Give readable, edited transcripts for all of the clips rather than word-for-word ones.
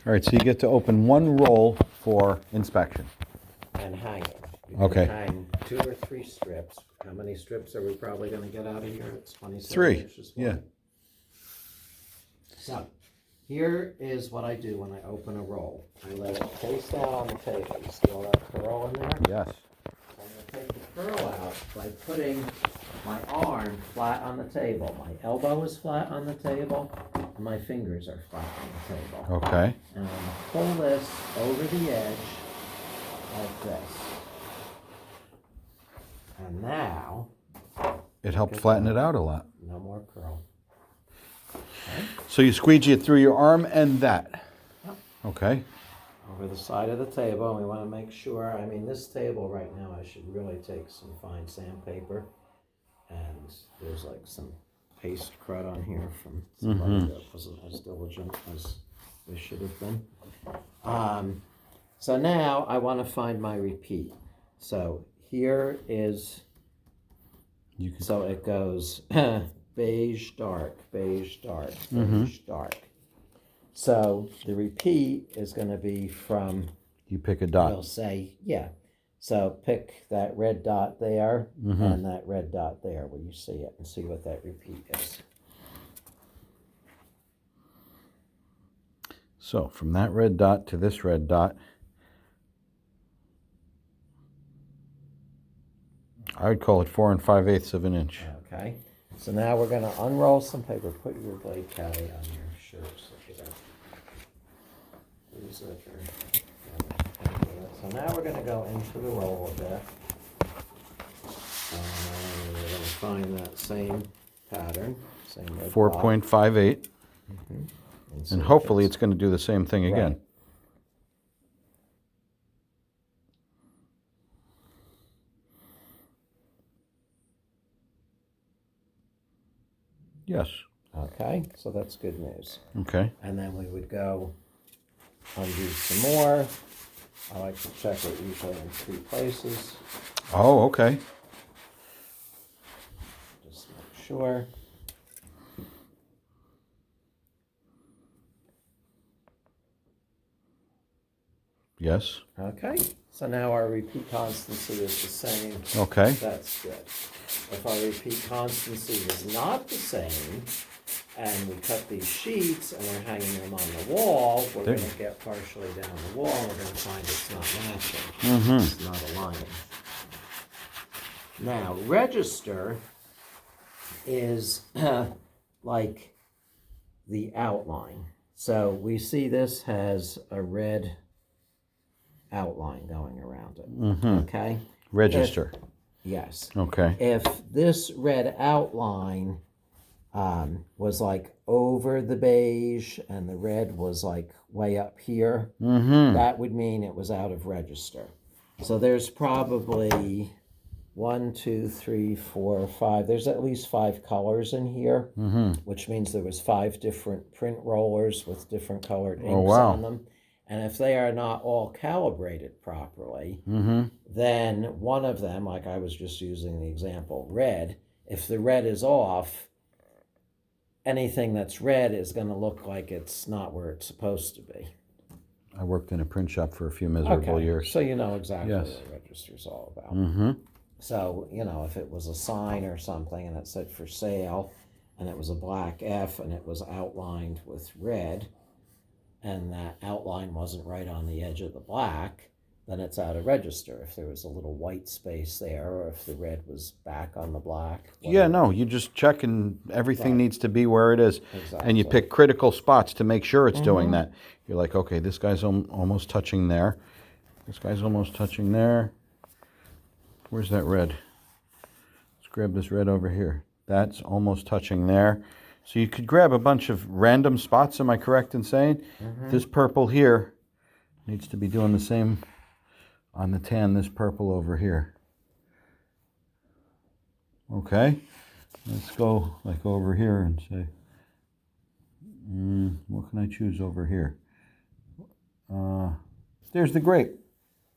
All right, so you get to open one roll for inspection. And hang it. You Okay. can hang 2 or 3 strips. How many strips are we probably going to get out of here? It's 27 3, inches yeah. wide. So, here is what I do when I open a roll. I let it face down on the table. You see all that curl in there? Yes. I'm going to take the curl out by putting my arm flat on the table. My elbow is flat on the table, and my fingers are flat on the table. Okay. And I'm going to pull this over the edge like this. And now, It helped flatten it out a lot. no more curl. Okay. So you squeegee it through your arm and that. Yep. Okay. Over the side of the table, we want to make sure, I mean, this table right now, I should really take some fine sandpaper. And there's like some paste crud on here from somebody that wasn't as diligent as they should have been. So now I want to find my repeat. So here is, so it goes beige, dark, beige, dark, beige, dark. So the repeat is going to be from, You pick a dot. we'll say, yeah. So pick that red dot there and that red dot there where you see it and see what that repeat is. So from that red dot to this red dot, I would call it 4 5/8 of an inch. Okay. So now we're going to unroll some paper. Put your blade caddy on your shirt so you don't lose it. So now we're going to go into the roll a bit. And we're going to find that same pattern, same red 4.58. And hopefully it's going to do the same thing again. Right. Yes. Okay, so that's good news. Okay. And then we would go undo some more. I like to check it usually in 3 places. Oh, okay. Just make sure. Yes. Okay, so now our repeat constancy is the same. Okay. That's good. If our repeat constancy is not the same, and we cut these sheets and we're hanging them on the wall, we're going to get partially down the wall and we're going to find it's not matching. It's not aligning. Now, register is like the outline. So we see this has a red outline going around it. Okay? Register. Yes. Okay. If this red outline was like over the beige and the red was like way up here, that would mean it was out of register. So there's probably 1, 2, 3, 4, 5. There's at least 5 colors in here, which means there was 5 different print rollers with different colored inks on them. And if they are not all calibrated properly, then one of them, like I was just using the example, red, if the red is off, anything that's red is going to look like it's not where it's supposed to be. I worked in a print shop for a few miserable years. So you know exactly Yes. what the register's all about. So, you know, if it was a sign or something and it said for sale and it was a black F and it was outlined with red, and that outline wasn't right on the edge of the black, then it's out of register. If there was a little white space there, or if the red was back on the black. Yeah, no, you just check and everything needs to be where it is. Exactly. And you pick critical spots to make sure it's doing that. You're like, okay, this guy's almost touching there. This guy's almost touching there. Where's that red? Let's grab this red over here. That's almost touching there. So you could grab a bunch of random spots, am I correct in saying? This purple here needs to be doing the same on the tan, this purple over here. Okay, let's go like over here and say, what can I choose over here? There's the grape.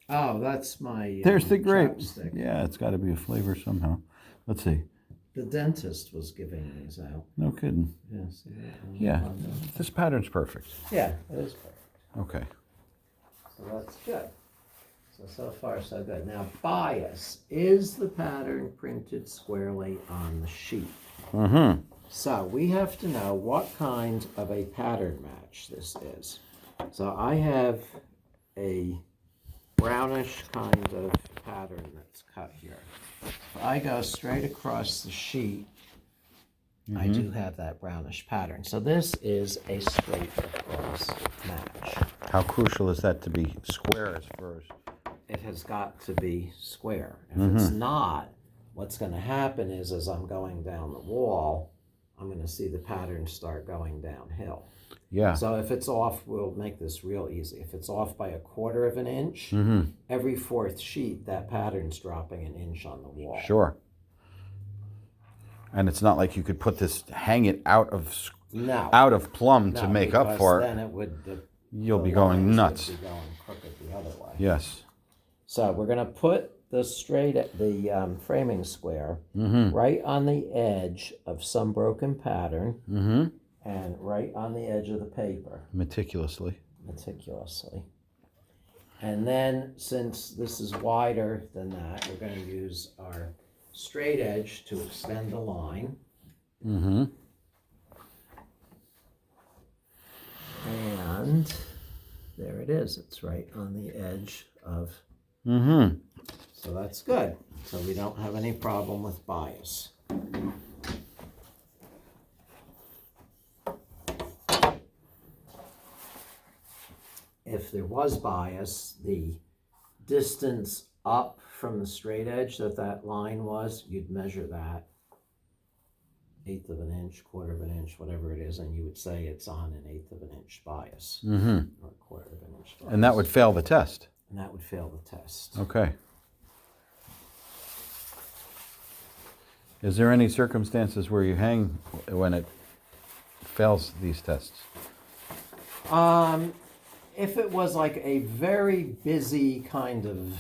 Oh, that's my There's the grape. chapstick. Yeah, it's got to be a flavor somehow. Let's see. The dentist was giving these out. No kidding. Yeah, see that? Yeah, this pattern's perfect. Yeah, it is perfect. Okay. So that's good. So far so good. Now bias, is the pattern printed squarely on the sheet? Mm-hmm. So we have to know what kind of a pattern match this is. So I have a brownish kind of pattern that's cut here. If I go straight across the sheet, I do have that brownish pattern. So this is a straight across match. How crucial is that to be square as first? It has got to be square. If it's not, what's going to happen is as I'm going down the wall, I'm going to see the pattern start going downhill. Yeah. So if it's off, we'll make this real easy. If it's off by 1/4 of an inch, every 4th sheet, that pattern's dropping an inch on the wall. Sure. And it's not like you could put this, hang it out of plumb to make up for it. Then it would. You'll be going nuts. Would be going crooked the other way. Yes. So we're going to put the framing square right on the edge of some broken pattern and right on the edge of the paper. Meticulously. And then since this is wider than that, we're going to use our straight edge to extend the line. And there it is. It's right on the edge of. So that's good. So we don't have any problem with bias. If there was bias, the distance up from the straight edge that line was, you'd measure that 1/8 of an inch, 1/4 of an inch, whatever it is, and you would say it's on an 1/8 of an inch bias, or 1/4 of an inch bias. And that would fail the test. And that would fail the test. Okay. Is there any circumstances where you hang when it fails these tests? If it was like a very busy kind of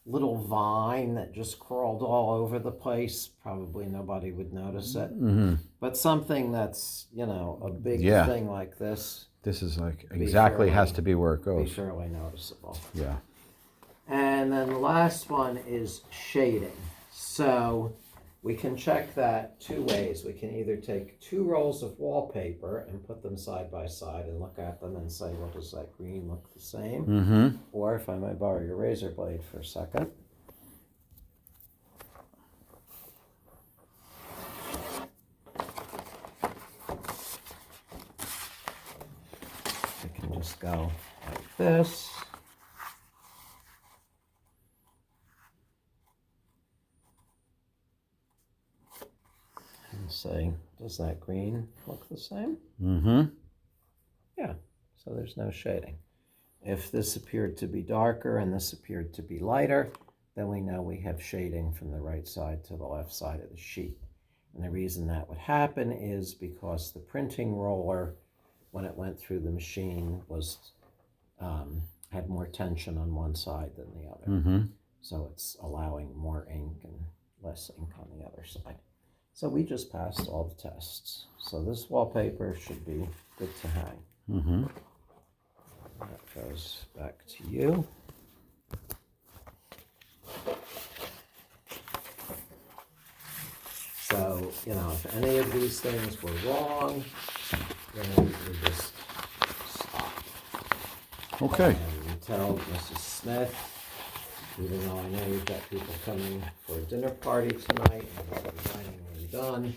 little vine that just crawled all over the place, probably nobody would notice it. But something that's, a big thing like this. This is like exactly has to be where it goes. Be fairly noticeable. Yeah. And then the last one is shading. So we can check that 2 ways. We can either take 2 rolls of wallpaper and put them side by side and look at them and say, well, does that green look the same? Or if I might borrow your razor blade for a second. I can just go like this. Say, does that green look the same? Yeah, so there's no shading. If this appeared to be darker and this appeared to be lighter, then we know we have shading from the right side to the left side of the sheet. And the reason that would happen is because the printing roller, when it went through the machine, was had more tension on one side than the other. So it's allowing more ink and less ink on the other side. So we just passed all the tests. So this wallpaper should be good to hang. That goes back to you. So, if any of these things were wrong, then we just stop. Okay. And we tell Mrs. Smith, even though I know you've got people coming for a dinner party tonight, and the dining room done,